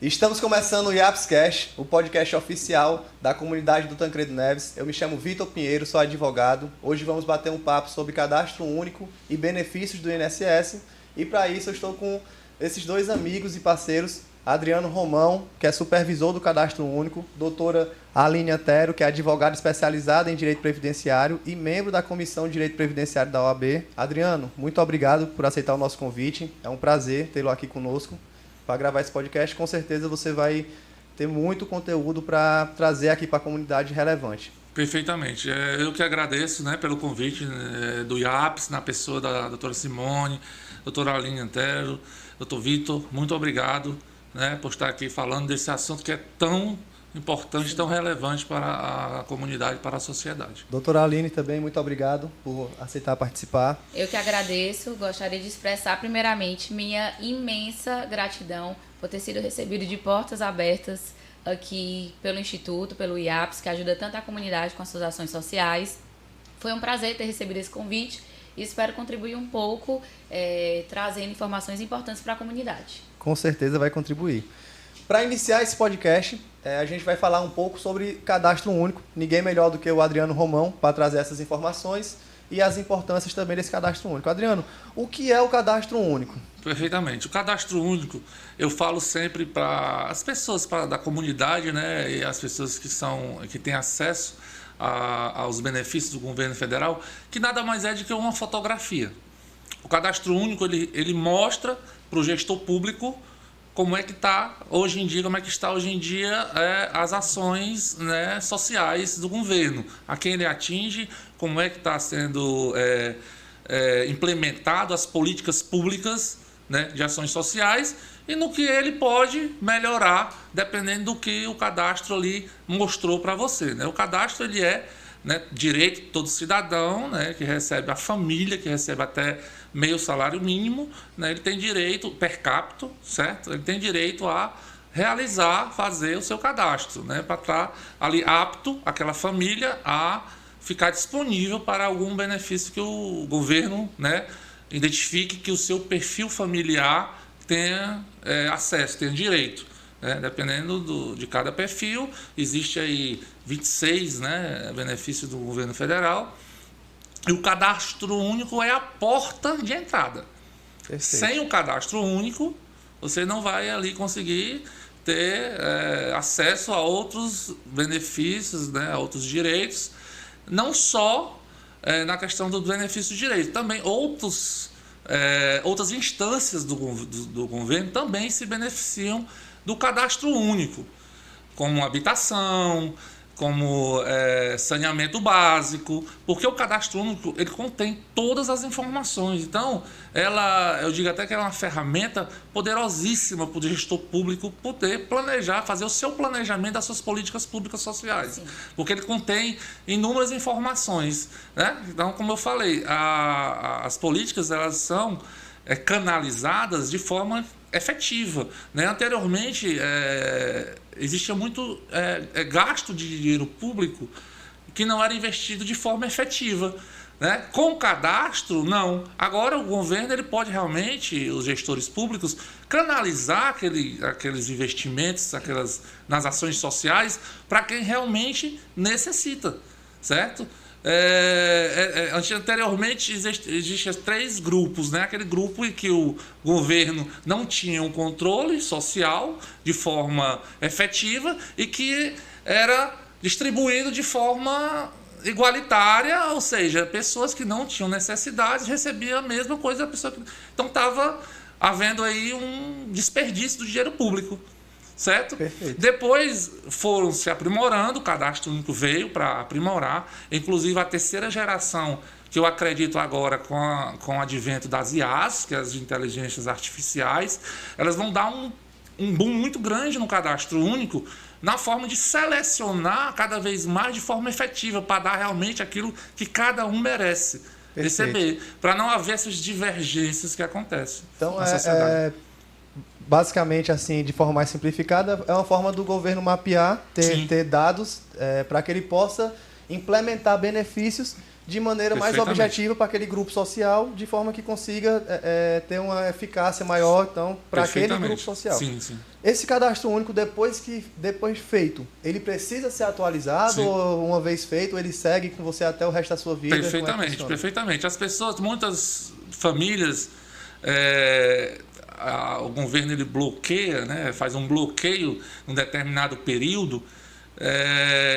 Estamos começando o IAPScast, o podcast oficial da comunidade do Tancredo Neves. Eu me chamo Vitor Pinheiro, sou advogado. Hoje vamos bater um papo sobre cadastro único e benefícios do INSS. E para isso eu estou com esses dois amigos e parceiros, Adriano Romão, que é supervisor do cadastro único, doutora Aline Antero, que é advogada especializada em direito previdenciário e membro da Comissão de Direito Previdenciário da OAB. Adriano, muito obrigado por aceitar o nosso convite. É um prazer tê-lo aqui conosco para gravar esse podcast. Com certeza você vai ter muito conteúdo para trazer aqui para a comunidade relevante. Perfeitamente. Eu que agradeço, pelo convite do IAPS, na pessoa da doutora Simone, doutora Aline Antero, doutor Vitor, muito obrigado por estar aqui falando desse assunto que é tão importante, tão relevante para a comunidade, para a sociedade. Doutora Aline, também muito obrigado por aceitar participar. Eu que agradeço, gostaria de expressar primeiramente minha imensa gratidão por ter sido recebido de portas abertas aqui pelo Instituto, pelo IAPS, que ajuda tanto a comunidade com as suas ações sociais. Foi um prazer ter recebido esse convite e espero contribuir um pouco, trazendo informações importantes para a comunidade. Com certeza vai contribuir. Para iniciar esse podcast, a gente vai falar um pouco sobre cadastro único. Ninguém melhor do que o Adriano Romão para trazer essas informações e as importâncias também desse cadastro único. Adriano, o que é o cadastro único? Perfeitamente. O cadastro único, eu falo sempre para as pessoas da comunidade, e as pessoas que têm acesso aos benefícios do governo federal, que nada mais é do que uma fotografia. O cadastro único, ele mostra para o gestor público como é que está hoje em dia as ações sociais do governo, a quem ele atinge, como é que está sendo implementado as políticas públicas de ações sociais e no que ele pode melhorar, dependendo do que o cadastro ali mostrou para você. O cadastro ele é direito de todo cidadão, que recebe, a família que recebe até meio salário mínimo, ele tem direito, per capita, certo? Ele tem direito a fazer o seu cadastro, para estar ali apto, aquela família, a ficar disponível para algum benefício que o governo identifique que o seu perfil familiar tenha acesso, tenha direito. Dependendo de cada perfil, existe aí 26 benefícios do governo federal. E o cadastro único é a porta de entrada. Perfeito. Sem o cadastro único, você não vai ali conseguir ter acesso a outros benefícios, a outros direitos, não só na questão do benefício de direito, também outras instâncias do governo também se beneficiam do cadastro único, como habitação, como saneamento básico, porque o cadastro único ele contém todas as informações. Então, eu digo até que é uma ferramenta poderosíssima para o gestor público poder planejar, fazer o seu planejamento das suas políticas públicas sociais. Sim. Porque ele contém inúmeras informações. Então, como eu falei, as políticas elas são canalizadas de forma efetiva. Anteriormente, existia muito gasto de dinheiro público que não era investido de forma efetiva. Com o cadastro, não. Agora o governo ele pode realmente, os gestores públicos, canalizar aqueles investimentos nas ações sociais para quem realmente necessita, certo? Anteriormente existiam 3 grupos, aquele grupo em que o governo não tinha um controle social de forma efetiva e que era distribuído de forma igualitária, ou seja, pessoas que não tinham necessidade recebiam a mesma coisa da pessoa que... Então estava havendo aí um desperdício do dinheiro público. Certo? Perfeito. Depois foram se aprimorando, o cadastro único veio para aprimorar, inclusive a terceira geração, que eu acredito agora com o advento das IAs, que é as inteligências artificiais, elas vão dar um boom muito grande no cadastro único, na forma de selecionar cada vez mais de forma efetiva, para dar realmente aquilo que cada um merece receber, para não haver essas divergências que acontecem na sociedade. Basicamente, assim, de forma mais simplificada, é uma forma do governo mapear, ter dados para que ele possa implementar benefícios de maneira mais objetiva para aquele grupo social, de forma que consiga ter uma eficácia maior então, para aquele grupo social. Sim, sim. Esse cadastro único, depois feito, ele precisa ser atualizado Sim. ou uma vez feito, ele segue com você até o resto da sua vida? Perfeitamente, perfeitamente. As pessoas, muitas famílias, o governo ele bloqueia, né, faz um bloqueio num determinado período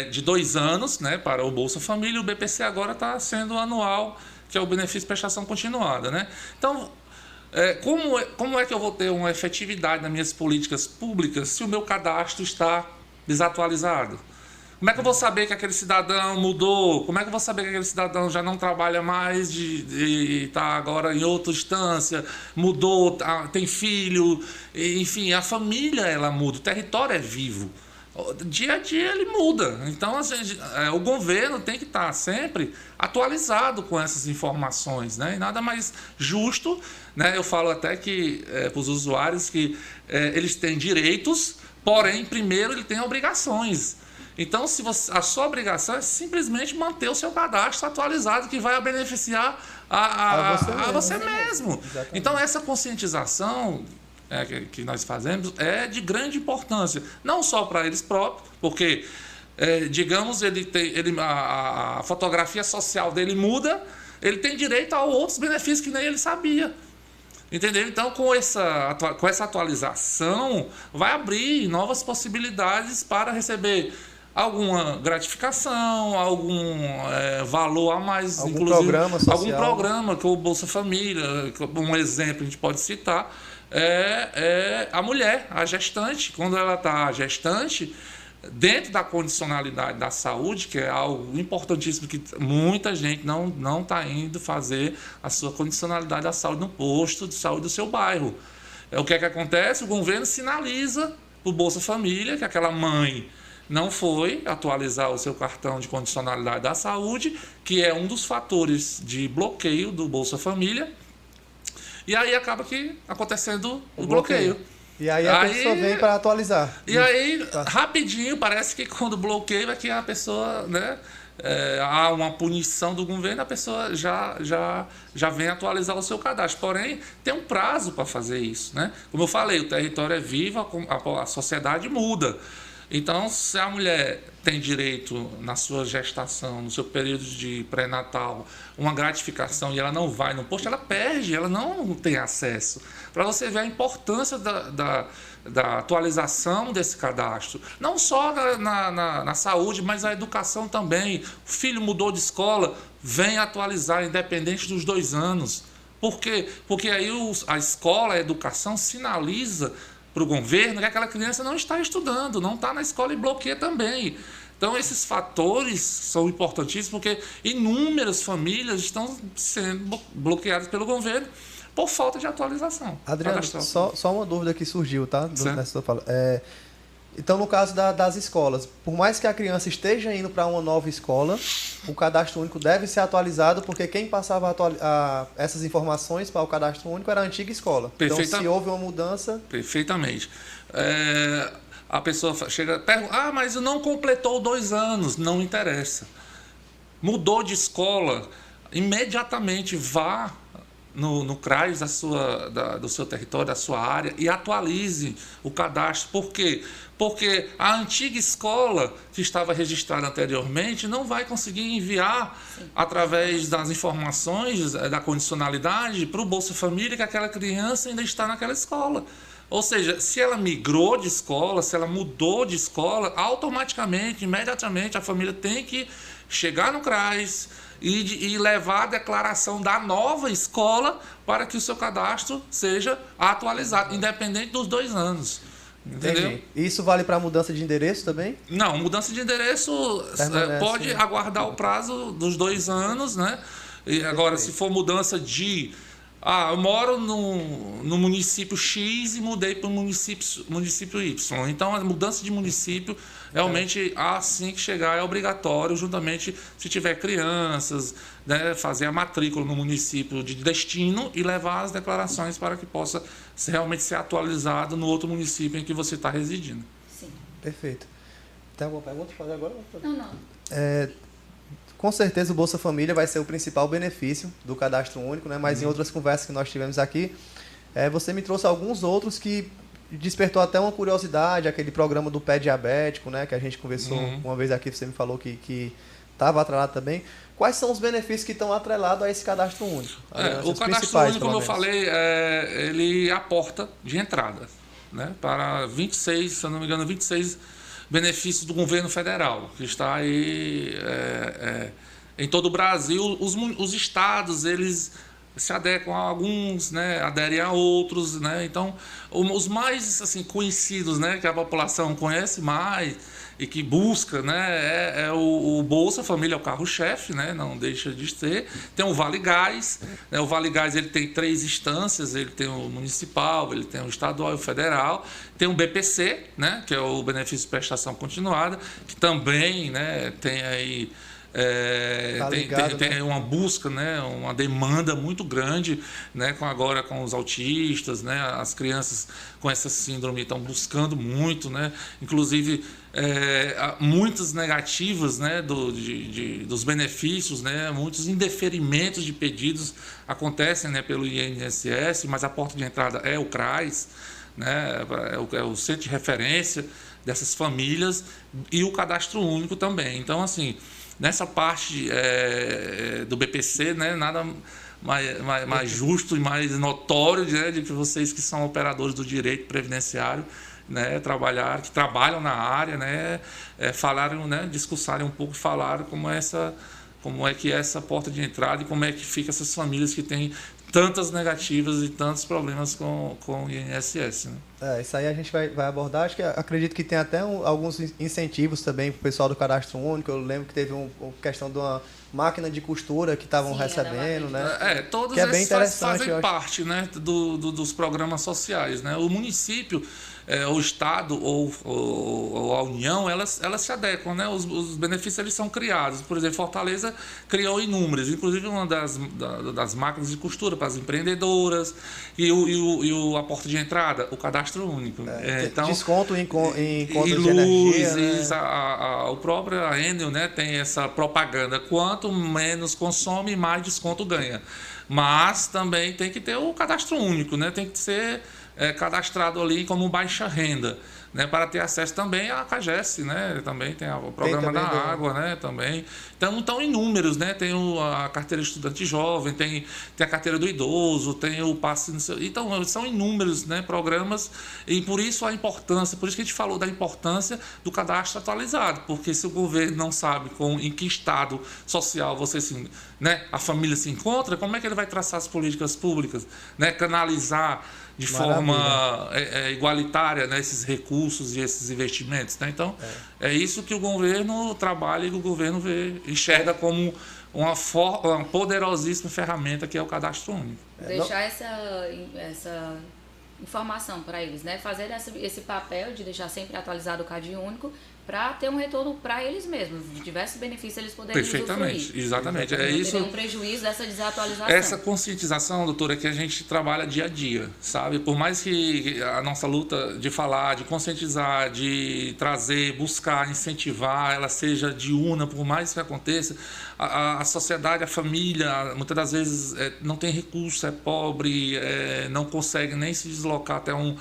de 2 anos, né, para o Bolsa Família. O BPC agora está sendo anual, que é o benefício de prestação continuada, né? Então, como é que eu vou ter uma efetividade nas minhas políticas públicas se o meu cadastro está desatualizado? Como é que eu vou saber que aquele cidadão mudou? Como é que eu vou saber que aquele cidadão já não trabalha mais e está agora em outra instância, mudou, tem filho, enfim, a família ela muda, o território é vivo. Dia a dia ele muda. Então o governo tem que estar sempre atualizado com essas informações, né? E nada mais justo, né? Eu falo até que para os usuários que eles têm direitos, porém primeiro ele tem obrigações. Então a sua obrigação é simplesmente manter o seu cadastro atualizado, que vai beneficiar a você mesmo. Então essa conscientização que nós fazemos é de grande importância, não só para eles próprios, porque, digamos, a fotografia social dele muda, ele tem direito a outros benefícios que nem ele sabia. Entendeu? Então, com essa atualização, vai abrir novas possibilidades para receber alguma gratificação, algum valor a mais, algum programa social. Algum programa, que o Bolsa Família, um exemplo a gente pode citar, a mulher, a gestante. Quando ela está gestante, dentro da condicionalidade da saúde, que é algo importantíssimo, que muita gente não está indo fazer a sua condicionalidade da saúde no posto de saúde do seu bairro. O que acontece? O governo sinaliza o Bolsa Família que aquela mãe não foi atualizar o seu cartão de condicionalidade da saúde, que é um dos fatores de bloqueio do Bolsa Família. E aí acaba acontecendo o bloqueio. E aí a pessoa vem para atualizar. E aí, rapidinho, parece que quando bloqueia é que a pessoa, né, há uma punição do governo, a pessoa já vem atualizar o seu cadastro. Porém, tem um prazo para fazer isso, né? Como eu falei, o território é vivo, a sociedade muda. Então, se a mulher tem direito na sua gestação, no seu período de pré-natal, uma gratificação e ela não vai no posto, ela perde, ela não tem acesso. Para você ver a importância da atualização desse cadastro. Não só na saúde, mas na educação também. O filho mudou de escola, vem atualizar, independente dos 2 anos. Por quê? Porque aí a escola, a educação sinaliza para o governo que aquela criança não está estudando, não está na escola e bloqueia também. Então, esses fatores são importantíssimos porque inúmeras famílias estão sendo bloqueadas pelo governo por falta de atualização. Adriano, só uma dúvida que surgiu, tá? Nessa sua fala. Então, no caso das escolas, por mais que a criança esteja indo para uma nova escola, o cadastro único deve ser atualizado, porque quem passava essas informações para o cadastro único era a antiga escola. Então, se houve uma mudança... Perfeitamente. A pessoa chega e pergunta, mas não completou 2 anos. Não interessa. Mudou de escola, imediatamente vá no CRAS do seu território, da sua área, e atualize o cadastro. Por quê? Porque a antiga escola que estava registrada anteriormente não vai conseguir enviar, através das informações da condicionalidade, para o Bolsa Família que aquela criança ainda está naquela escola. Ou seja, se ela migrou de escola, se ela mudou de escola, automaticamente, imediatamente, a família tem que chegar no CRAS e levar a declaração da nova escola para que o seu cadastro seja atualizado, independente dos 2 anos. Entendeu? Entendi. Isso vale para mudança de endereço também? Não, mudança de endereço pode aguardar o prazo dos 2 anos, né? E agora, se for mudança de... eu moro no município X e mudei para o município Y. Então, a mudança de município, realmente, assim que chegar, é obrigatório, juntamente, se tiver crianças, né, fazer a matrícula no município de destino e levar as declarações para que possa realmente ser atualizado no outro município em que você está residindo. Sim. Perfeito. Tem alguma pergunta para fazer agora? Não. com certeza o Bolsa Família vai ser o principal benefício do cadastro único, né? Mas em outras conversas que nós tivemos aqui, você me trouxe alguns outros que despertou até uma curiosidade, aquele programa do pé diabético, né? Que a gente conversou uma vez aqui, você me falou que estava atrelado também. Quais são os benefícios que estão atrelados a esse cadastro único? O cadastro único, como eu falei, ele é a porta de entrada, né? Para 26, se eu não me engano, 26 benefícios do governo federal, que está aí em todo o Brasil. Os estados, eles se adequam a alguns, né, aderem a outros, né? Então, os mais assim conhecidos, né, que a população conhece mais e que busca, né, o Bolsa Família, é o carro-chefe, né, não deixa de ser. Tem o Vale Gás, né? O Vale Gás ele tem 3 instâncias, ele tem o municipal, ele tem o estadual e o federal. Tem o BPC, né, que é o benefício de prestação continuada, que também, né, tem aí tem uma busca, né, uma demanda muito grande, né, agora com os autistas, né, as crianças com essa síndrome estão buscando muito, né, inclusive muitas negativas, né, dos benefícios, né, muitos indeferimentos de pedidos acontecem, né, pelo INSS, mas a porta de entrada é o CRAS, né, é o centro de referência dessas famílias, e o cadastro único também. Então, assim, nessa parte do BPC, né, nada mais justo e mais notório, né, de que vocês que são operadores do direito previdenciário, né, que trabalham na área, né, falaram, né, discursarem um pouco, falaram como é que é essa porta de entrada e como é que fica essas famílias que têm tantas negativas e tantos problemas com o INSS, né? Isso aí a gente vai abordar. Acredito que tem até alguns incentivos também para o pessoal do cadastro único. Eu lembro que teve uma questão de uma máquina de costura que estavam recebendo, né? Todos que é bem esses fazem parte, né, dos programas sociais, né? O município, o Estado ou a União, elas se adequam, né? Os benefícios eles são criados. Por exemplo, Fortaleza criou inúmeros, inclusive uma das máquinas de costura para as empreendedoras e a porta de entrada, o cadastro único. Então, desconto em contas de luz, energia, né? O próprio Enel, né, tem essa propaganda: quanto menos consome, mais desconto ganha. Mas também tem que ter o cadastro único, né? Tem que ser cadastrado ali como baixa renda, né, para ter acesso também à CAGES, né, também tem o programa da água, né, também. Então, estão inúmeros, né, tem a carteira de estudante jovem, tem a carteira do idoso, tem o passe, então são inúmeros, né, programas, e por isso a importância, por isso que a gente falou da importância do cadastro atualizado, porque se o governo não sabe em que estado social a família se encontra, como é que ele vai traçar as políticas públicas, né, canalizar de forma igualitária, né, esses recursos e esses investimentos, né? Então, é isso que o governo trabalha e que o governo enxerga como uma poderosíssima ferramenta, que é o cadastro único. Deixar essa informação para eles, né? Fazer esse papel de deixar sempre atualizado o CAD único, para ter um retorno para eles mesmos, de diversos benefícios eles poderem Perfeitamente, usufruir. Exatamente. Não isso, um prejuízo dessa desatualização. Essa conscientização, doutora, que a gente trabalha dia a dia, sabe? Por mais que a nossa luta de falar, de conscientizar, de trazer, buscar, incentivar, ela seja diurna, por mais que aconteça, a sociedade, a família, muitas das vezes não tem recurso, é pobre, não consegue nem se deslocar até um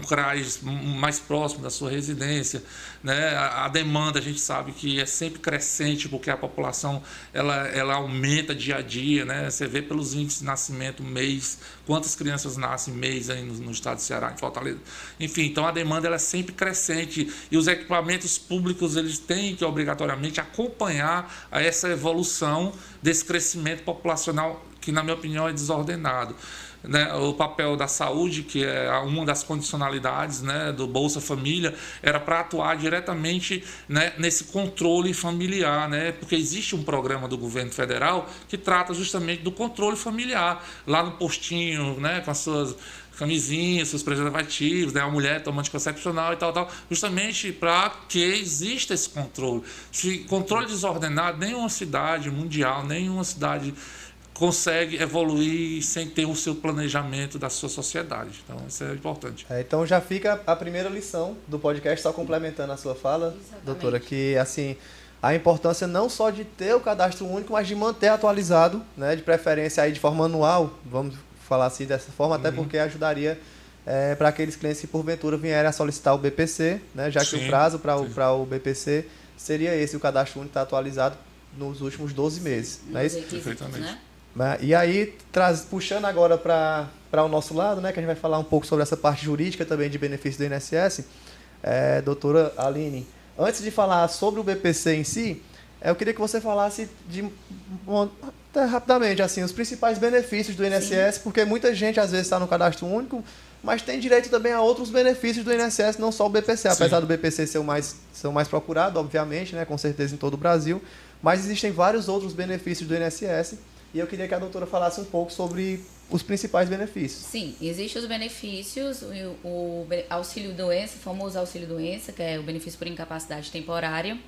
CRAS mais próximo da sua residência, né? A demanda, a gente sabe que é sempre crescente, porque a população ela aumenta dia a dia, né? Você vê pelos índices de nascimento mês, quantas crianças nascem mês aí no estado de Ceará, em Fortaleza. Enfim, então a demanda ela é sempre crescente, e os equipamentos públicos eles têm que obrigatoriamente acompanhar a essa evolução desse crescimento populacional que, na minha opinião, é desordenado. Né, o papel da saúde, que é uma das condicionalidades, né, do Bolsa Família, era para atuar diretamente, né, nesse controle familiar, né, porque existe um programa do governo federal que trata justamente do controle familiar, lá no postinho, né, com as suas camisinhas, seus preservativos, né, a mulher tomando anticoncepcional e tal, justamente para que exista esse controle. Se controle desordenado, nenhuma cidade mundial, nenhuma cidade consegue evoluir sem ter o seu planejamento da sua sociedade. Então, isso é importante. Então, já fica a primeira lição do podcast, só complementando a sua fala, doutora, que, assim, a importância não só de ter o cadastro único, mas de manter atualizado, né, de preferência aí de forma anual, vamos falar assim dessa forma, até porque ajudaria para aqueles clientes que porventura vierem a solicitar o BPC, né, já que o prazo para o BPC seria esse, o cadastro único está atualizado nos últimos 12 meses. Não é isso? Perfeitamente. Né? E aí, puxando agora para o nosso lado, né, que a gente vai falar um pouco sobre essa parte jurídica também de benefício do INSS, doutora Aline, antes de falar sobre o BPC em si, eu queria que você falasse até rapidamente assim, os principais benefícios do INSS, porque muita gente às vezes está no cadastro único, mas tem direito também a outros benefícios do INSS, não só o BPC, apesar do BPC ser o mais procurado, obviamente, né, com certeza em todo o Brasil, mas existem vários outros benefícios do INSS, e eu queria que a doutora falasse um pouco sobre os principais benefícios. Sim, existem os benefícios, o auxílio-doença, o famoso auxílio-doença, que é o benefício por incapacidade temporária,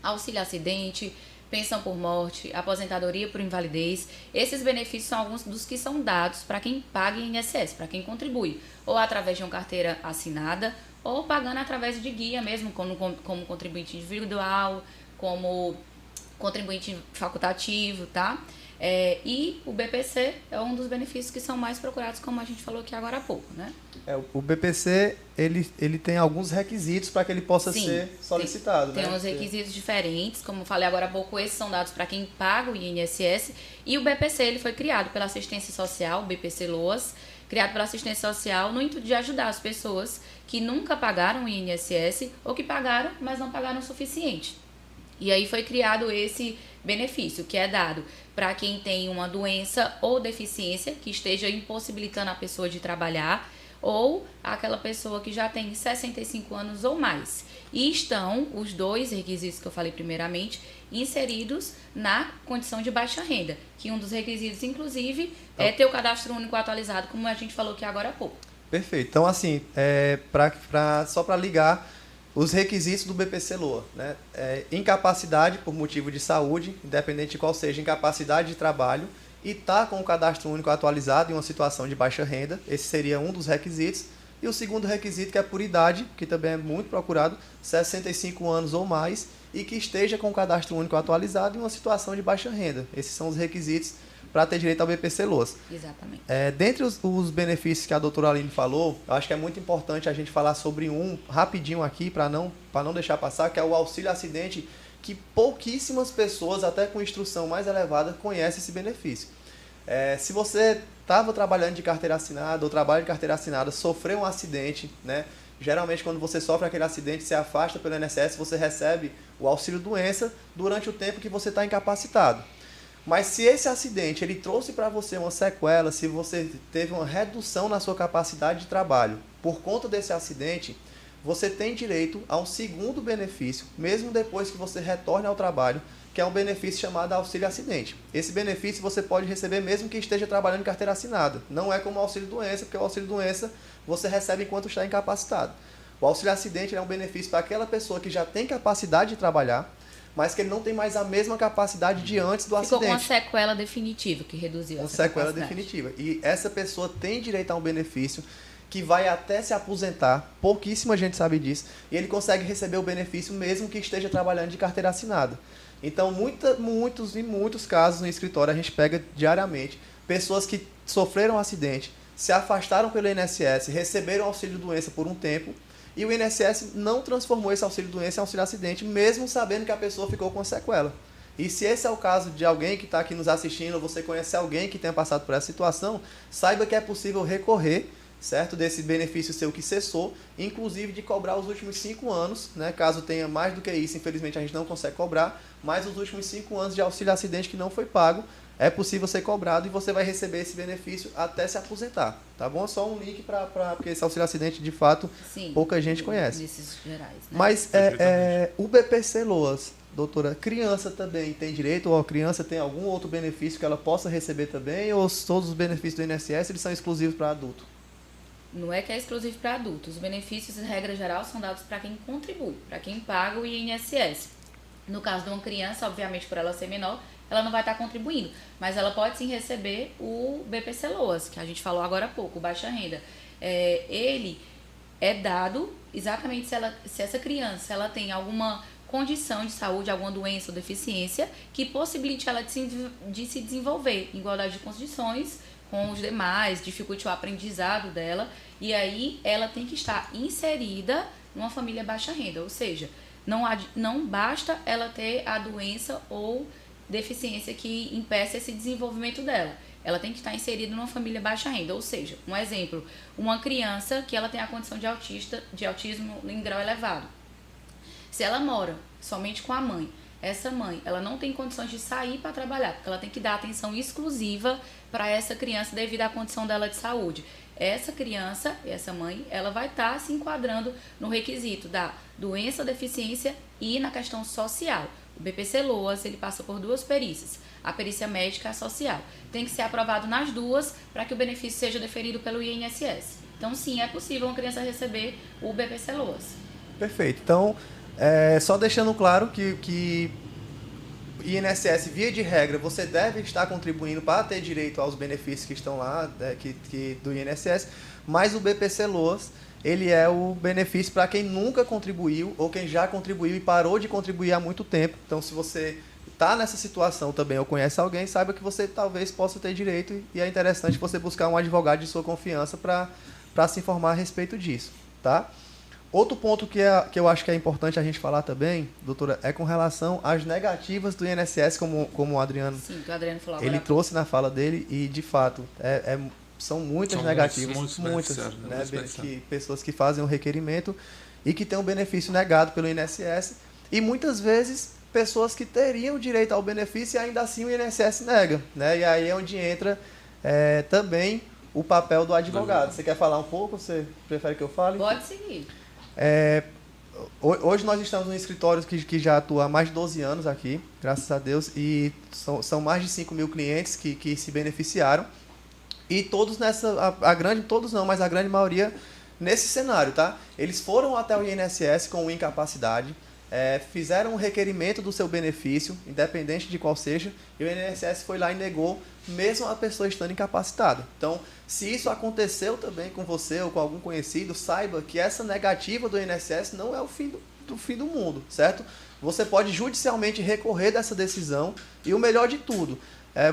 auxílio-acidente, pensão por morte, aposentadoria por invalidez. Esses benefícios são alguns dos que são dados para quem paga INSS, para quem contribui, ou através de uma carteira assinada, ou pagando através de guia mesmo, como contribuinte individual, como contribuinte facultativo, tá? E o BPC é um dos benefícios que são mais procurados, como a gente falou aqui agora há pouco, né? O BPC, ele tem alguns requisitos para que ele possa ser solicitado, tem uns requisitos diferentes, como eu falei agora há pouco, esses são dados para quem paga o INSS, e o BPC ele foi criado pela assistência social, o BPC Loas, criado pela assistência social no intuito de ajudar as pessoas que nunca pagaram o INSS ou que pagaram, mas não pagaram o suficiente. E aí foi criado esse benefício, que é dado para quem tem uma doença ou deficiência que esteja impossibilitando a pessoa de trabalhar, ou aquela pessoa que já tem 65 anos ou mais. E estão os dois requisitos que eu falei primeiramente inseridos na condição de baixa renda, que um dos requisitos, inclusive, é ter o cadastro único atualizado, como a gente falou aqui agora há pouco. Perfeito. Então, assim, só para ligar os requisitos do BPC LOA, né? Incapacidade por motivo de saúde, independente de qual seja, incapacidade de trabalho, e está com o cadastro único atualizado em uma situação de baixa renda. Esse seria um dos requisitos. E o segundo requisito, que é por idade, que também é muito procurado, 65 anos ou mais, e que esteja com o cadastro único atualizado em uma situação de baixa renda. Esses são os requisitos para ter direito ao BPC LOAS. Exatamente. Dentre os benefícios que a doutora Aline falou, eu acho que é muito importante a gente falar sobre um rapidinho aqui, para não deixar passar, que é o auxílio acidente, que pouquíssimas pessoas, até com instrução mais elevada, conhecem esse benefício. Se você estava trabalhando de carteira assinada ou trabalha de carteira assinada, sofreu um acidente, né? Geralmente quando você sofre aquele acidente, se afasta pelo INSS, você recebe o auxílio doença durante o tempo que você está incapacitado. Mas se esse acidente ele trouxe para você uma sequela, se você teve uma redução na sua capacidade de trabalho por conta desse acidente, você tem direito a um segundo benefício, mesmo depois que você retorne ao trabalho, que é um benefício chamado auxílio acidente. Esse benefício você pode receber mesmo que esteja trabalhando em carteira assinada. Não é como o auxílio doença, porque o auxílio doença você recebe enquanto está incapacitado. O auxílio acidente é um benefício para aquela pessoa que já tem capacidade de trabalhar, mas que ele não tem mais a mesma capacidade de antes do acidente. Ficou com uma sequela definitiva, que reduziu essa sequela definitiva. E essa pessoa tem direito a um benefício que vai até se aposentar, pouquíssima gente sabe disso, e ele consegue receber o benefício mesmo que esteja trabalhando de carteira assinada. Então, muitos casos no escritório a gente pega diariamente pessoas que sofreram um acidente, se afastaram pelo INSS, receberam auxílio doença por um tempo, e o INSS não transformou esse auxílio doença em auxílio acidente, mesmo sabendo que a pessoa ficou com sequela. E se esse é o caso de alguém que está aqui nos assistindo, ou você conhece alguém que tenha passado por essa situação, saiba que é possível recorrer, certo, desse benefício seu que cessou, inclusive de cobrar os últimos 5 anos, né? Caso tenha mais do que isso, infelizmente a gente não consegue cobrar, mas os últimos 5 anos de auxílio acidente que não foi pago, é possível ser cobrado e você vai receber esse benefício até se aposentar, tá bom? Só um link porque esse auxílio acidente, de fato, pouca gente conhece. Nesses gerais, né? Mas o BPC LOAS, doutora, criança também tem direito, ou a criança tem algum outro benefício que ela possa receber também, ou todos os benefícios do INSS eles são exclusivos para adulto? Não é que é exclusivo para adultos. Os benefícios, em regra geral, são dados para quem contribui, para quem paga o INSS. No caso de uma criança, obviamente, por ela ser menor, ela não vai estar contribuindo, mas ela pode sim receber o BPC LOAS, que a gente falou agora há pouco, o baixa renda. Ele é dado exatamente se essa criança ela tem alguma condição de saúde, alguma doença ou deficiência que possibilite ela de se desenvolver em igualdade de condições com os demais, dificulte o aprendizado dela, e aí ela tem que estar inserida numa família baixa renda, ou seja, não basta ela ter a doença ou deficiência que impeça esse desenvolvimento dela. Ela tem que estar inserida numa família baixa renda, ou seja, um exemplo, uma criança que ela tem a condição de autismo em grau elevado. Se ela mora somente com a mãe, essa mãe, ela não tem condições de sair para trabalhar, porque ela tem que dar atenção exclusiva para essa criança devido à condição dela de saúde. Essa criança, essa mãe, ela vai estar se enquadrando no requisito da doença ou deficiência e na questão social. O BPC-LOAS, ele passa por 2 perícias, a perícia médica e a social. Tem que ser aprovado nas 2 para que o benefício seja deferido pelo INSS. Então, sim, é possível uma criança receber o BPC-LOAS. Perfeito. Então, só deixando claro que INSS, via de regra, você deve estar contribuindo para ter direito aos benefícios que estão lá, do INSS, mas o BPC-LOAS, ele é o benefício para quem nunca contribuiu ou quem já contribuiu e parou de contribuir há muito tempo. Então, se você está nessa situação também ou conhece alguém, saiba que você talvez possa ter direito e é interessante você buscar um advogado de sua confiança para se informar a respeito disso, tá? Outro ponto que eu acho que é importante a gente falar também, doutora, é com relação às negativas do INSS, como o Adriano, sim, que o Adriano falou agora. Ele trouxe na fala dele e, de fato, são muitas negativas, muitas, né, pessoas que fazem o requerimento e que têm um benefício negado pelo INSS e muitas vezes pessoas que teriam direito ao benefício e ainda assim o INSS nega, né? E aí é onde entra também o papel do advogado. Você quer falar um pouco? Você prefere que eu fale? Pode seguir. Hoje nós estamos num escritório que já atua há mais de 12 anos aqui, graças a Deus, e são mais de 5 mil clientes que se beneficiaram. E todos todos não, mas a grande maioria nesse cenário, tá? Eles foram até o INSS com incapacidade, fizeram um requerimento do seu benefício, independente de qual seja, e o INSS foi lá e negou, mesmo a pessoa estando incapacitada. Então, se isso aconteceu também com você ou com algum conhecido, saiba que essa negativa do INSS não é o fim do mundo, certo? Você pode judicialmente recorrer dessa decisão e o melhor de tudo,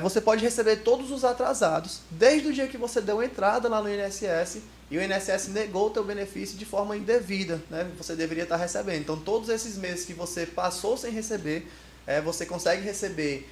você pode receber todos os atrasados desde o dia que você deu entrada lá no INSS e o INSS negou o teu benefício de forma indevida, né? Você deveria estar recebendo. Então, todos esses meses que você passou sem receber, você consegue receber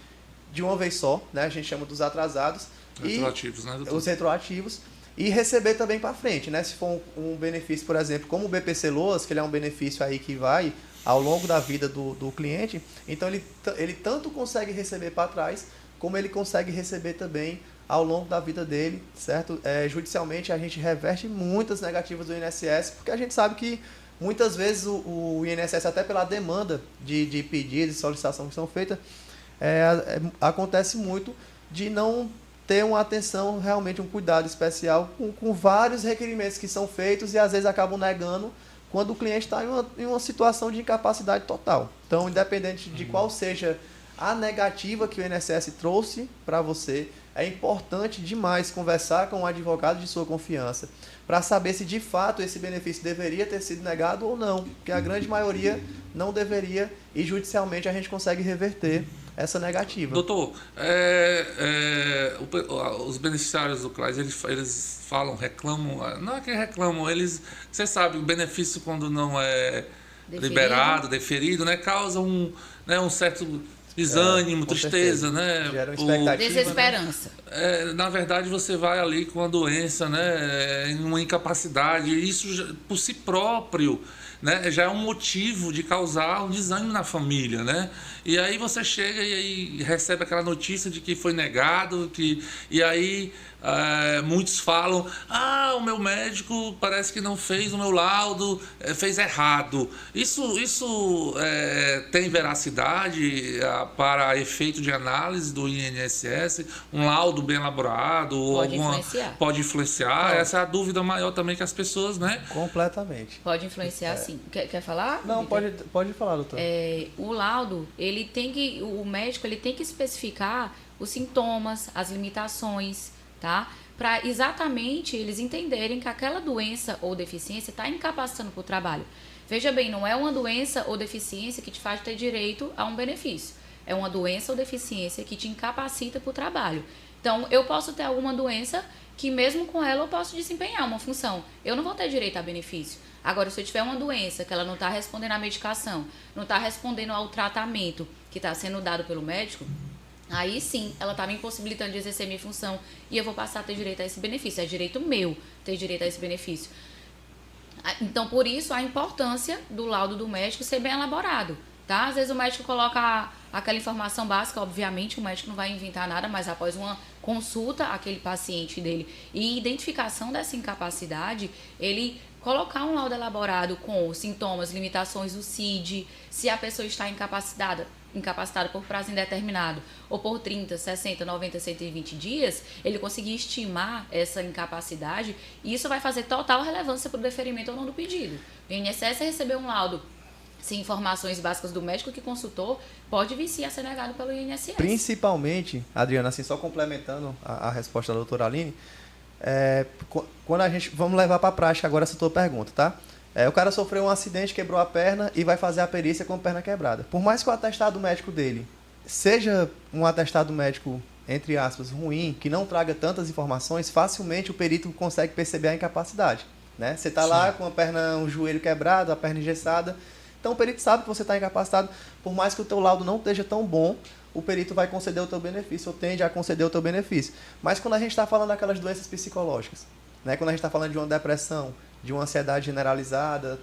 de uma vez só, né? A gente chama dos atrasados. Retroativos, né, doutor? Os retroativos. E receber também para frente, né? Se for um benefício, por exemplo, como o BPC-LOAS, que ele é um benefício aí que vai ao longo da vida do cliente, então ele tanto consegue receber para trás, como ele consegue receber também ao longo da vida dele, certo? Judicialmente, a gente reverte muitas negativas do INSS, porque a gente sabe que muitas vezes o INSS, até pela demanda de pedidos e solicitações que são feitas, acontece muito de não ter uma atenção, realmente um cuidado especial com vários requerimentos que são feitos e às vezes acabam negando quando o cliente está em uma situação de incapacidade total. Então, independente de qual seja a negativa que o INSS trouxe para você, é importante demais conversar com um advogado de sua confiança para saber se de fato esse benefício deveria ter sido negado ou não, porque a grande maioria não deveria e judicialmente a gente consegue reverter essa negativa. Doutor, os beneficiários do CRAS, eles falam, reclamam, não é que reclamam, você sabe, o benefício quando não é liberado, deferido, né, causa um certo desânimo, tristeza, né? Gera expectativa, desesperança. Né? Na verdade, você vai ali com a doença, né? Em uma incapacidade, isso por si próprio, né? Já é um motivo de causar um desânimo na família, né? E aí você chega e aí recebe aquela notícia de que foi negado, e aí muitos falam, o meu médico parece que não fez o meu laudo, fez errado. Isso tem veracidade para efeito de análise do INSS? Um laudo bem elaborado? Pode influenciar? Essa é a dúvida maior também que as pessoas, né? Completamente. Pode influenciar, sim. Quer falar? Não, pode falar, doutor. O laudo, o médico ele tem que especificar os sintomas, as limitações, tá? Para exatamente eles entenderem que aquela doença ou deficiência está incapacitando para o trabalho. Veja bem, não é uma doença ou deficiência que te faz ter direito a um benefício. É uma doença ou deficiência que te incapacita para o trabalho. Então, eu posso ter alguma doença que mesmo com ela eu posso desempenhar uma função. Eu não vou ter direito a benefício. Agora, se eu tiver uma doença que ela não está respondendo à medicação, não está respondendo ao tratamento que está sendo dado pelo médico, aí sim, ela está me impossibilitando de exercer minha função e eu vou passar a ter direito a esse benefício. É direito meu ter direito a esse benefício. Então, por isso, a importância do laudo do médico ser bem elaborado. Tá? Às vezes o médico coloca aquela informação básica, obviamente o médico não vai inventar nada, mas após uma consulta àquele paciente dele e identificação dessa incapacidade, ele colocar um laudo elaborado com os sintomas, limitações do CID, se a pessoa está incapacitada por prazo indeterminado ou por 30, 60, 90, 120 dias, ele conseguir estimar essa incapacidade e isso vai fazer total relevância para o deferimento ou não do pedido. O INSS recebeu um laudo sem informações básicas do médico que consultou, pode vir sim a ser negado pelo INSS. Principalmente, Adriana, assim, só complementando a resposta da doutora Aline, quando a gente... Vamos levar para a prática agora essa tua pergunta, tá? O cara sofreu um acidente, quebrou a perna e vai fazer a perícia com a perna quebrada. Por mais que o atestado médico dele seja um atestado médico, entre aspas, ruim, que não traga tantas informações, facilmente o perito consegue perceber a incapacidade, né? Você está lá com a perna, um joelho quebrado, a perna engessada. Então o perito sabe que você está incapacitado, por mais que o teu laudo não esteja tão bom, o perito vai conceder o teu benefício, ou tende a conceder o teu benefício. Mas quando a gente está falando daquelas doenças psicológicas, né? Quando a gente está falando de uma depressão, de uma ansiedade generalizada,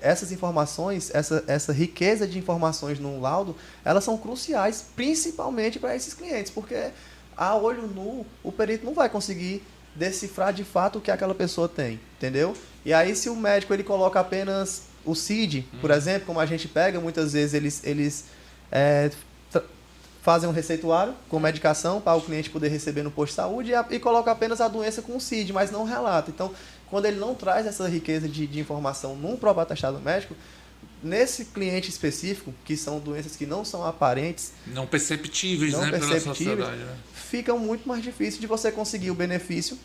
essas informações, essa riqueza de informações no laudo, elas são cruciais, principalmente para esses clientes, porque a olho nu, o perito não vai conseguir decifrar de fato o que aquela pessoa tem, entendeu? E aí se o médico ele coloca apenas o CID, por exemplo, como a gente pega, muitas vezes eles fazem um receituário com medicação para o cliente poder receber no posto de saúde e coloca apenas a doença com o CID, mas não relata. Então, quando ele não traz essa riqueza de informação num próprio atestado médico, nesse cliente específico, que são doenças que não são aparentes, não perceptíveis, né, pela sociedade, né? Fica muito mais difícil de você conseguir o benefício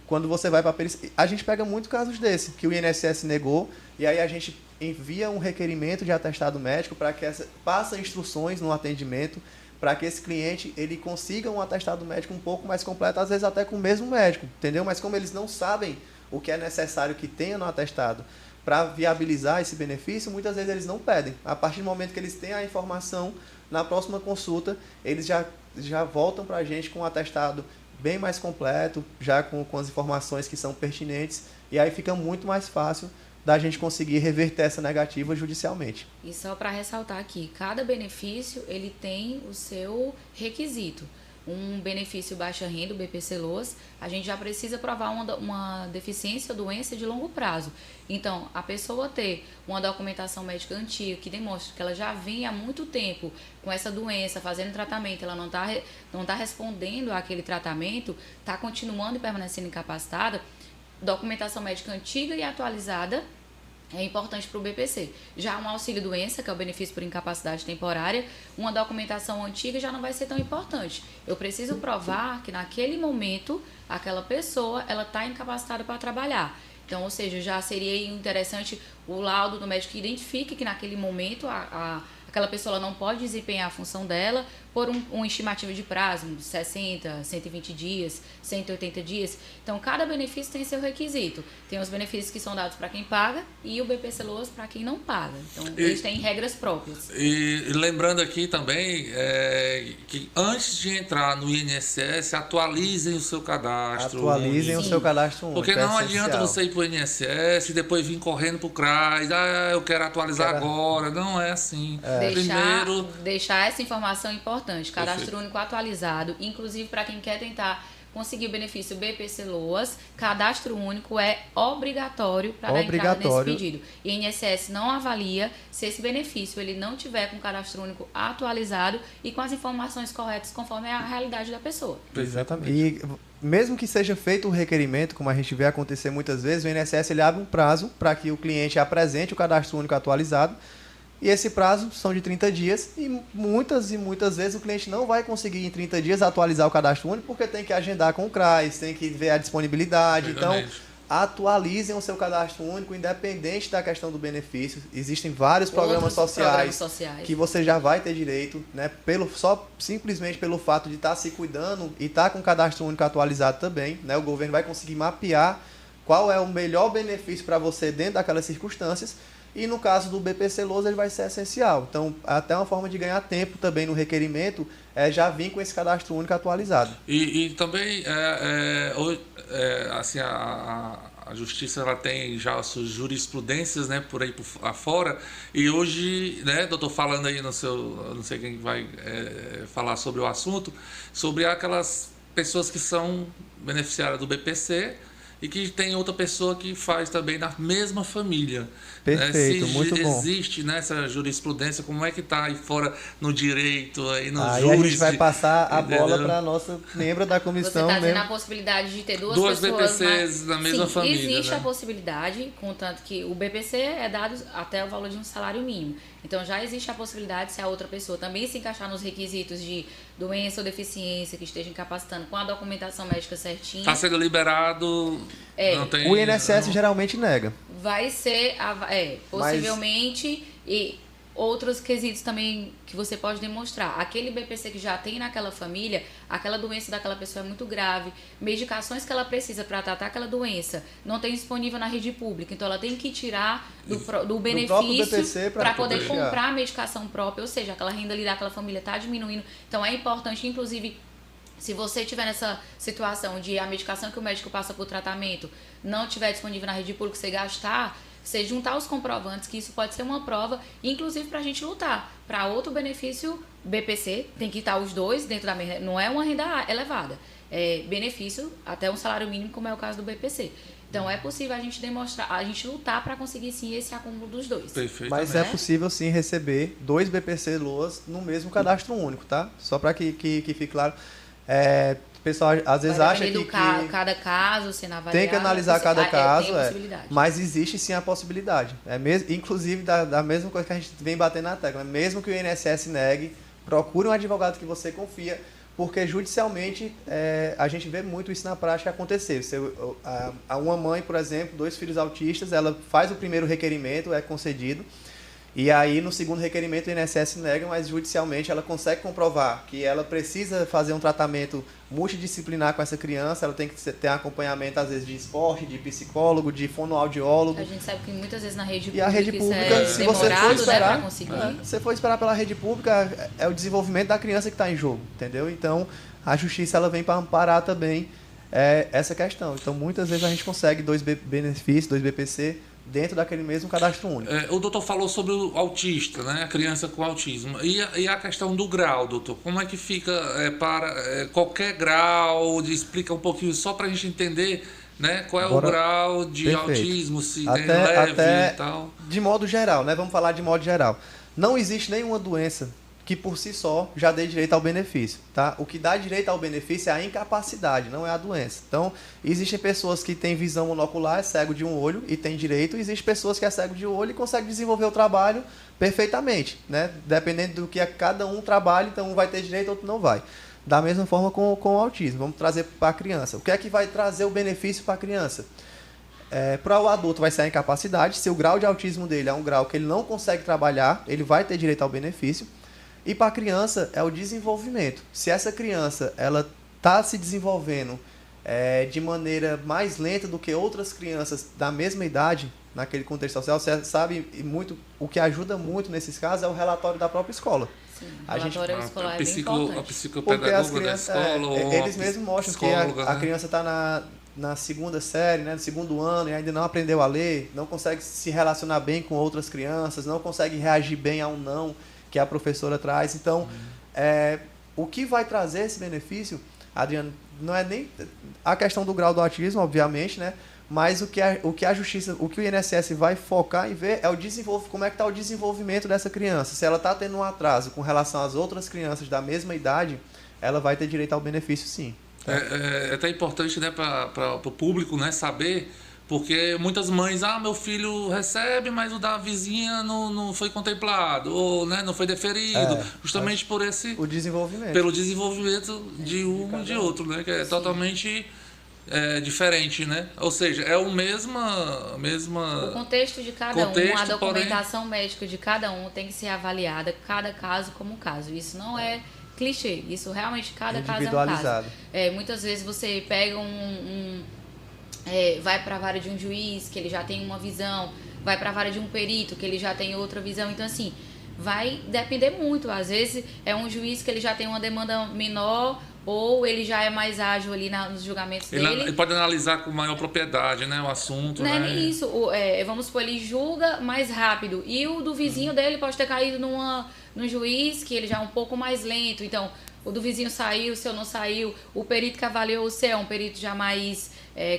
quando você vai para a perícia. A gente pega muito casos desse, que o INSS negou, e aí a gente envia um requerimento de atestado médico para que passa instruções no atendimento, para que esse cliente ele consiga um atestado médico um pouco mais completo, às vezes até com o mesmo médico, entendeu? Mas como eles não sabem o que é necessário que tenha no atestado para viabilizar esse benefício, muitas vezes eles não pedem. A partir do momento que eles têm a informação, na próxima consulta, eles já voltam para a gente com um atestado bem mais completo, já com as informações que são pertinentes, e aí fica muito mais fácil da gente conseguir reverter essa negativa judicialmente. E só para ressaltar aqui, cada benefício ele tem o seu requisito. Um benefício baixa renda, o BPC-LOAS, a gente já precisa provar uma deficiência ou doença de longo prazo. Então, a pessoa ter uma documentação médica antiga que demonstra que ela já vem há muito tempo com essa doença, fazendo tratamento, ela não tá respondendo àquele tratamento, está continuando e permanecendo incapacitada, documentação médica antiga e atualizada é importante para o BPC. Já um auxílio-doença, que é o benefício por incapacidade temporária, uma documentação antiga já não vai ser tão importante. Eu preciso provar que naquele momento, aquela pessoa ela está incapacitada para trabalhar. Então, ou seja, já seria interessante o laudo do médico que identifique que naquele momento aquela pessoa ela não pode desempenhar a função dela por uma estimativa de prazo, de 60, 120 dias, 180 dias. Então, cada benefício tem seu requisito. Tem os benefícios que são dados para quem paga e o BPC-LOAS para quem não paga. Então, eles têm regras próprias. E lembrando aqui também que antes de entrar no INSS, atualizem o seu cadastro. Atualizem o seu cadastro único. Porque não adianta você ir para o INSS e depois vir correndo para o CRAS, eu quero atualizar agora. Não é assim. Deixar essa informação importante. Cadastro único atualizado, inclusive para quem quer tentar conseguir o benefício BPC-LOAS, cadastro único é obrigatório para dar entrada nesse pedido. E a INSS não avalia se esse benefício ele não tiver com o cadastro único atualizado e com as informações corretas conforme a realidade da pessoa. Exatamente. E mesmo que seja feito o requerimento, como a gente vê acontecer muitas vezes, o INSS ele abre um prazo para que o cliente apresente o cadastro único atualizado. E esse prazo são de 30 dias e muitas vezes o cliente não vai conseguir em 30 dias atualizar o cadastro único porque tem que agendar com o CRAS, tem que ver a disponibilidade. Então, atualizem o seu cadastro único, independente da questão do benefício. Existem vários programas sociais que você já vai ter direito, né, simplesmente pelo fato de estar se cuidando e estar com o cadastro único atualizado também, né, o governo vai conseguir mapear qual é o melhor benefício para você dentro daquelas circunstâncias. E no caso do BPC Lousa, ele vai ser essencial. Então, até uma forma de ganhar tempo também no requerimento é já vir com esse cadastro único atualizado. E também, assim, a Justiça ela tem já as suas jurisprudências, né, por aí afora. E hoje, né, doutor, falando aí no seu... Não sei quem vai falar sobre o assunto, sobre aquelas pessoas que são beneficiárias do BPC e que tem outra pessoa que faz também na mesma família. Perfeito, Se muito bom. existe, né, essa jurisprudência, como é que está aí fora no direito, aí no Aí júri? a gente vai passar a bola para a nossa membro da comissão. Você está mesmo. tendo a possibilidade de ter duas pessoas... BPCs na mesma Sim, família. Existe, né? a possibilidade, contanto que o BPC é dado até o valor de um salário mínimo. Então já existe a possibilidade, se a outra pessoa também se encaixar nos requisitos de doença ou deficiência, que esteja incapacitando com a documentação médica certinha. Está sendo liberado... Não tem, o INSS geralmente nega. Vai ser, possivelmente, e outros quesitos também que você pode demonstrar. Aquele BPC que já tem naquela família, aquela doença daquela pessoa é muito grave, medicações que ela precisa para tratar aquela doença não tem disponível na rede pública, então ela tem que tirar do benefício para poder comprar a medicação própria, ou seja, aquela renda ali daquela família está diminuindo. Então é importante, inclusive, se você estiver nessa situação de a medicação que o médico passa por tratamento não estiver disponível na rede pública, você gastar, você juntar os comprovantes, que isso pode ser uma prova, inclusive para a gente lutar. Para outro benefício, BPC, tem que estar os dois dentro da mesma, não é uma renda elevada, é benefício até um salário mínimo, como é o caso do BPC. Então é possível a gente demonstrar, a gente lutar para conseguir sim esse acúmulo dos dois. Mas é possível sim receber 2 BPC LOAS no mesmo cadastro único, tá? Só para que fique claro. O pessoal às vezes acha que cada caso sendo avaliado, tem que analisar cada caso, mas existe sim a possibilidade. Inclusive da mesma coisa que a gente vem batendo na tecla. Mesmo que o INSS negue, procure um advogado que você confia, porque judicialmente a gente vê muito isso na prática acontecer. Uma mãe, por exemplo, 2 filhos autistas, ela faz o primeiro requerimento, é concedido. E aí, no segundo requerimento, o INSS nega, mas judicialmente ela consegue comprovar que ela precisa fazer um tratamento multidisciplinar com essa criança, ela tem que ter acompanhamento, às vezes, de esporte, de psicólogo, de fonoaudiólogo. A gente sabe que muitas vezes na rede pública, e a rede pública, se você for esperar, né, se você for esperar pela rede pública, é o desenvolvimento da criança que está em jogo, entendeu? Então, a justiça ela vem para amparar também essa questão. Então, muitas vezes a gente consegue 2 benefícios, 2 BPC, dentro daquele mesmo cadastro único. O doutor falou sobre o autista, né? A criança com autismo. E a questão do grau, doutor? Como é que fica para qualquer grau? Explica um pouquinho só para a gente entender, né? Qual é o grau de autismo, se é leve e tal. De modo geral, né? Vamos falar de modo geral. Não existe nenhuma doença que por si só já dê direito ao benefício, tá? O que dá direito ao benefício é a incapacidade, não é a doença. Então, existem pessoas que têm visão monocular, é cego de um olho e tem direito, e existem pessoas que é cego de um olho e consegue desenvolver o trabalho perfeitamente, né? Dependendo do que cada um trabalha, então um vai ter direito, outro não vai. Da mesma forma com o autismo. Vamos trazer para a criança. O que é que vai trazer o benefício para a criança? Para o adulto vai ser a incapacidade. Se o grau de autismo dele é um grau que ele não consegue trabalhar, ele vai ter direito ao benefício. E para a criança é o desenvolvimento. Se essa criança ela está se desenvolvendo de maneira mais lenta do que outras crianças da mesma idade, naquele contexto social, você sabe muito, o que ajuda muito nesses casos é o relatório da própria escola. Sim, o relatório escolar é bem importante. A psicopedagoga da escola, eles mesmos mostram que a criança está na segunda série, né, no segundo ano, e ainda não aprendeu a ler, não consegue se relacionar bem com outras crianças, não consegue reagir bem a um não que a professora traz. Então, o que vai trazer esse benefício, Adriano, não é nem a questão do grau do autismo, obviamente, né? Mas o que a justiça, o que o INSS vai focar em ver é como é que está o desenvolvimento dessa criança. Se ela está tendo um atraso com relação às outras crianças da mesma idade, ela vai ter direito ao benefício, sim. Tá? É até importante, né, para o público, né, saber. Porque muitas mães, meu filho recebe, mas o da vizinha não foi contemplado, ou, né, não foi deferido, justamente por o desenvolvimento. pelo desenvolvimento de um e de outro, né, que é totalmente diferente, né? Ou seja, é o mesma... O contexto de cada contexto, a documentação médica de cada um tem que ser avaliada, cada caso como um caso. Isso não é clichê, isso realmente cada caso é um caso. Muitas vezes você pega vai para a vara de um juiz, que ele já tem uma visão, vai para a vara de um perito, que ele já tem outra visão. Então, assim, vai depender muito. Às vezes é um juiz que ele já tem uma demanda menor, ou ele já é mais ágil ali nos julgamentos dele. Ele pode analisar com maior propriedade, né, o assunto. Não né? é nem isso. Vamos supor, ele julga mais rápido. E o do vizinho dele pode ter caído num juiz que ele já é um pouco mais lento. Então, o do vizinho saiu, o seu não saiu. O perito que avaliou o seu é um perito já mais,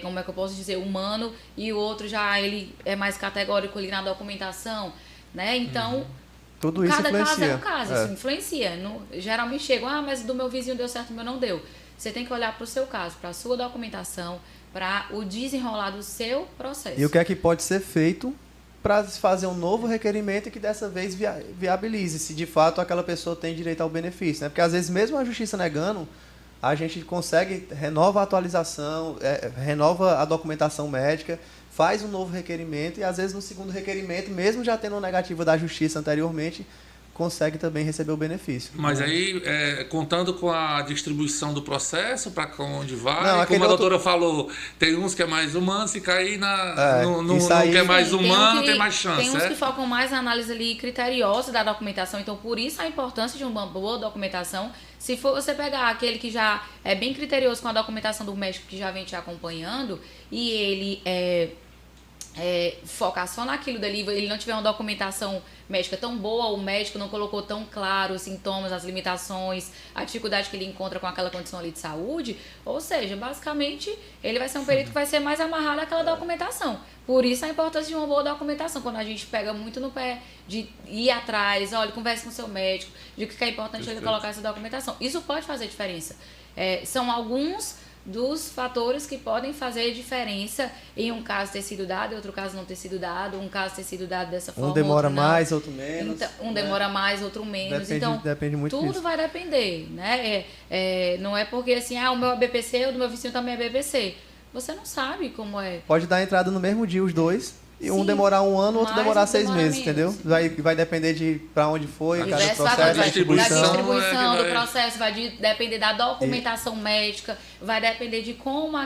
como é que eu posso dizer, humano. E o outro já ele é mais categórico ali na documentação. Né? Então... Tudo isso cada influencia. caso é um caso, isso influencia. Geralmente chegam, mas do meu vizinho deu certo, o meu não deu. Você tem que olhar para o seu caso, para a sua documentação, para o desenrolar do seu processo. E o que é que pode ser feito para fazer um novo requerimento e que dessa vez viabilize se de fato aquela pessoa tem direito ao benefício. Né? Porque às vezes mesmo a justiça negando, a gente consegue, renova a atualização, renova a documentação médica, faz um novo requerimento e, às vezes, no segundo requerimento, mesmo já tendo uma negativa da justiça anteriormente, consegue também receber o benefício. Mas aí, contando com a distribuição do processo, para onde vai, não, como a doutora falou, tem uns que é mais humano, se cair no que é mais humano, tem mais chance. Tem uns que focam mais na análise ali criteriosa da documentação, então por isso a importância de uma boa documentação. Se for você pegar aquele que já é bem criterioso com a documentação do médico que já vem te acompanhando e ele focar só naquilo dali, ele não tiver uma documentação médica tão boa, o médico não colocou tão claro os sintomas, as limitações, a dificuldade que ele encontra com aquela condição ali de saúde, ou seja, basicamente ele vai ser um perito que vai ser mais amarrado àquela documentação. Por isso a importância de uma boa documentação, quando a gente pega muito no pé de ir atrás, olha, converse com o seu médico, de que é importante ele colocar essa documentação. Isso pode fazer diferença. São alguns dos fatores que podem fazer diferença em um caso ter sido dado, em outro caso não ter sido dado, um caso ter sido dado dessa forma, um demora mais, outro menos. Então, demora mais, outro menos. Depende muito tudo disso. Vai depender, né? Não é porque assim, o meu é BPC, o do meu vizinho também é BPC. Você não sabe como é. Pode dar entrada no mesmo dia os dois. E Sim, um demorar um ano, outro demorar 6 meses, menos. entendeu? Vai depender de para onde foi, cada processo, da distribuição do processo, vai depender da documentação médica, vai depender de como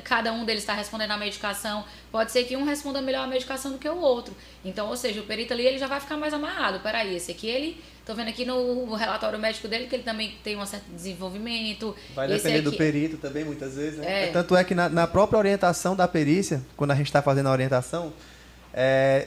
cada um deles está respondendo à medicação. Pode ser que um responda melhor a medicação do que o outro. Então, ou seja, o perito ali ele já vai ficar mais amarrado. Peraí, esse aqui tô vendo aqui no relatório médico dele que ele também tem um certo desenvolvimento. Vai depender do perito também, muitas vezes, né? Tanto é que na própria orientação da perícia, quando a gente está fazendo a orientação,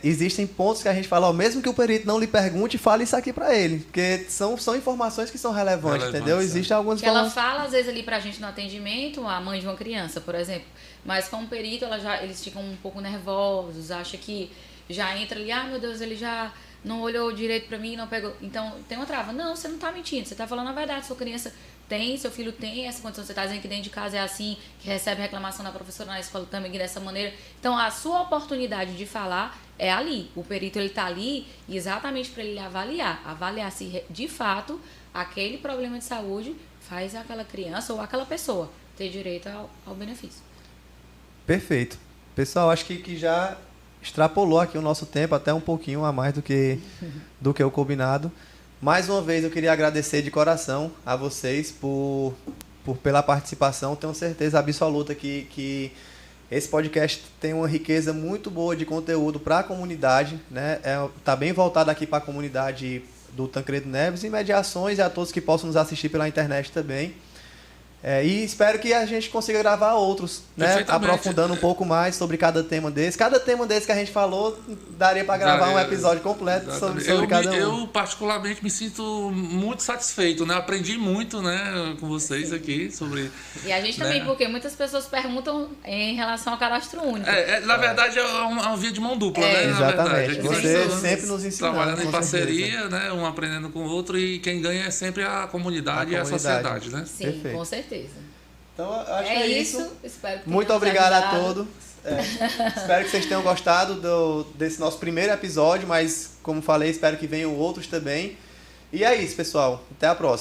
existem pontos que a gente fala, mesmo que o perito não lhe pergunte, fale isso aqui para ele, porque são informações que são relevantes, entendeu? Existem algumas informações. Ela fala, às vezes, ali pra gente no atendimento, a mãe de uma criança, por exemplo, mas com o perito, eles ficam um pouco nervosos, acha que já entra ali, meu Deus, ele já não olhou direito pra mim, não pegou. Então, tem uma trava. Não, você não tá mentindo, você tá falando a verdade, sua criança seu filho tem essa condição, você tá dizendo que dentro de casa é assim, que recebe reclamação da professora na escola também dessa maneira. Então, a sua oportunidade de falar é ali. O perito, ele tá ali exatamente para ele avaliar se de fato aquele problema de saúde faz aquela criança ou aquela pessoa ter direito ao benefício. Perfeito. Pessoal, acho que já extrapolou aqui o nosso tempo, até um pouquinho a mais do que o combinado. Mais uma vez, eu queria agradecer de coração a vocês pela participação. Tenho certeza absoluta que esse podcast tem uma riqueza muito boa de conteúdo para a comunidade, né? Tá bem voltado aqui para a comunidade do Tancredo Neves e mediações e a todos que possam nos assistir pela internet também. E espero que a gente consiga gravar outros, né? Aprofundando um pouco mais sobre cada tema desse. Cada tema desse que a gente falou, daria para gravar um episódio completo sobre cada um. Eu, particularmente, me sinto muito satisfeito, né? Aprendi muito, né, com vocês aqui sobre... E a gente também, porque muitas pessoas perguntam em relação ao cadastro único. Na verdade, é uma via de mão dupla, né? Exatamente. Você sempre nos ensinando. Trabalhando em parceria, né? Um aprendendo com o outro, e quem ganha é sempre a comunidade e a sociedade, né? Sim, perfeito. Com certeza. Então, acho que é isso. Espero que muito obrigado a todos. Espero que vocês tenham gostado desse nosso primeiro episódio, mas, como falei, espero que venham outros também. E é isso, pessoal. Até a próxima.